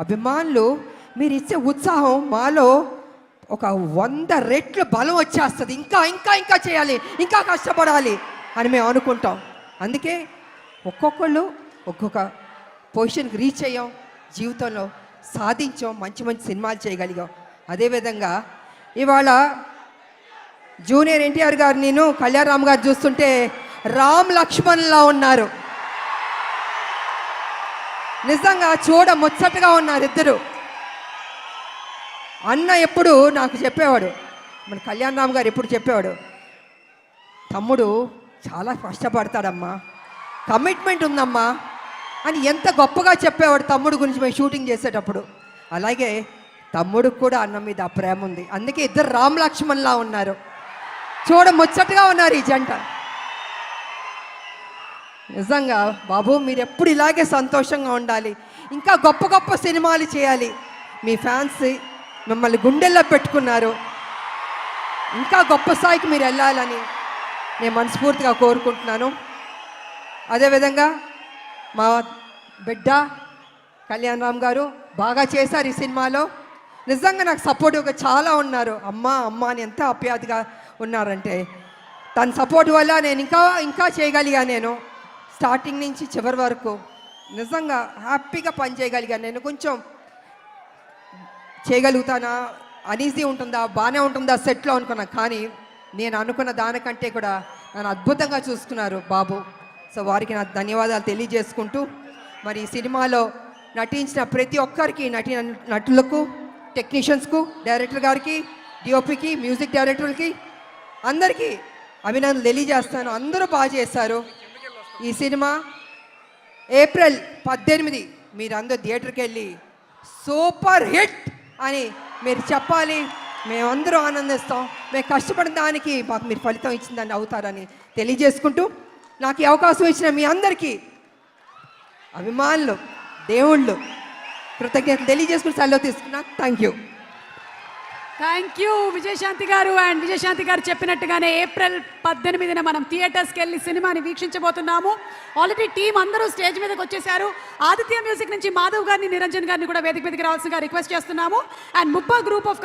అభిమానులు మీరు ఇచ్చే ఉత్సాహం మాలో ఒక 100 రెట్లు బలం వచ్చేస్తుంది. ఇంకా ఇంకా ఇంకా చేయాలి, ఇంకా కష్టపడాలి అని మేము అనుకుంటాం. అందుకే ఒక్కొక్కళ్ళు ఒక్కొక్క పొజిషన్కి రీచ్ అయ్యాం, జీవితంలో సాధించాం, మంచి మంచి సినిమాలు చేయగలిగాం. అదేవిధంగా ఇవాళ జూనియర్ ఎన్టీఆర్ గారు, నేను కళ్యాణరామ్ గారు చూస్తుంటే రామ్ లక్ష్మణ్లా ఉన్నారు. నిజంగా చూడ ముచ్చటగా ఉన్నారు ఇద్దరు. అన్న ఎప్పుడు నాకు చెప్పేవాడు, మన కళ్యాణరామ్ గారు ఎప్పుడు చెప్పేవాడు, తమ్ముడు చాలా కష్టపడతాడమ్మా, కమిట్మెంట్ ఉందమ్మా అని ఎంత గొప్పగా చెప్పేవాడు తమ్ముడు గురించి మేము షూటింగ్ చేసేటప్పుడు. అలాగే తమ్ముడికి కూడా అన్న మీద ఆ ప్రేమ ఉంది. అందుకే ఇద్దరు రామ్ లక్ష్మణ్లా ఉన్నారు, చూడ ముచ్చటగా ఉన్నారు ఈ జంట. నిజంగా బాబు మీరు ఎప్పుడు ఇలాగే సంతోషంగా ఉండాలి, ఇంకా గొప్ప గొప్ప సినిమాలు చేయాలి. మీ ఫ్యాన్స్ మిమ్మల్ని గుండెల్లో పెట్టుకున్నారు, ఇంకా గొప్ప స్థాయికి మీరు వెళ్ళాలని నేను మనస్ఫూర్తిగా కోరుకుంటున్నాను. అదేవిధంగా మా బిడ్డ కళ్యాణరామ్ గారు బాగా చేశారు ఈ సినిమాలో. నిజంగా నాకు సపోర్టివ్గా చాలా ఉన్నారు. అమ్మ అమ్మ అని ఎంత ఆప్యాయతగా ఉన్నారంటే, తన సపోర్ట్ వల్ల నేను ఇంకా ఇంకా చేయగలిగాను. నేను స్టార్టింగ్ నుంచి చివరి వరకు నిజంగా హ్యాపీగా పని చేయగలిగాను. నేను కొంచెం చేయగలుగుతానా, అనీజీ ఉంటుందా, బాగానే ఉంటుందా సెట్లో అనుకున్నా, కానీ నేను అనుకున్న దానికంటే కూడా నన్ను అద్భుతంగా చూసుకున్నారు బాబు. సో వారికి నా ధన్యవాదాలు తెలియజేసుకుంటూ, మరి ఈ సినిమాలో నటించిన ప్రతి ఒక్కరికి, నటులకు, టెక్నీషియన్స్కు, డైరెక్టర్ గారికి, డిఓపికి, మ్యూజిక్ డైరెక్టర్కి అందరికీ అభినందనలు తెలియజేస్తాను. అందరూ బాగా చేశారు. ఈ సినిమా ఏప్రిల్ 18 మీరందరూ థియేటర్కి వెళ్ళి సూపర్ హిట్ అని మీరు చెప్పాలి. మేమందరూ ఆనందిస్తాం. మేము కష్టపడిన దానికి మాకు మీరు ఫలితం ఇచ్చిందని అవుతారని తెలియజేసుకుంటూ, నాకు ఈ అవకాశం ఇచ్చిన మీ అందరికీ అభిమానులు, దేవుళ్ళు కృతజ్ఞతలు తెలియజేసుకుని సెలవు తీసుకున్నా. థ్యాంక్ యూ విజయశాంతి గారు. అండ్ విజయశాంతి గారు చెప్పినట్టుగానే ఏప్రిల్ 18న మనం థియేటర్స్కి వెళ్ళి సినిమాని వీక్షించబోతున్నాము. ఆల్రెడీ టీం అందరూ స్టేజ్ మీదకి వచ్చేసారు. ఆదిత్య మ్యూజిక్ నుంచి మాధవ్ గారిని, నిరంజన్ గారిని కూడా వేదిక మీదకి రావాల్సిందిగా రిక్వెస్ట్ చేస్తున్నాము. And Muppa group of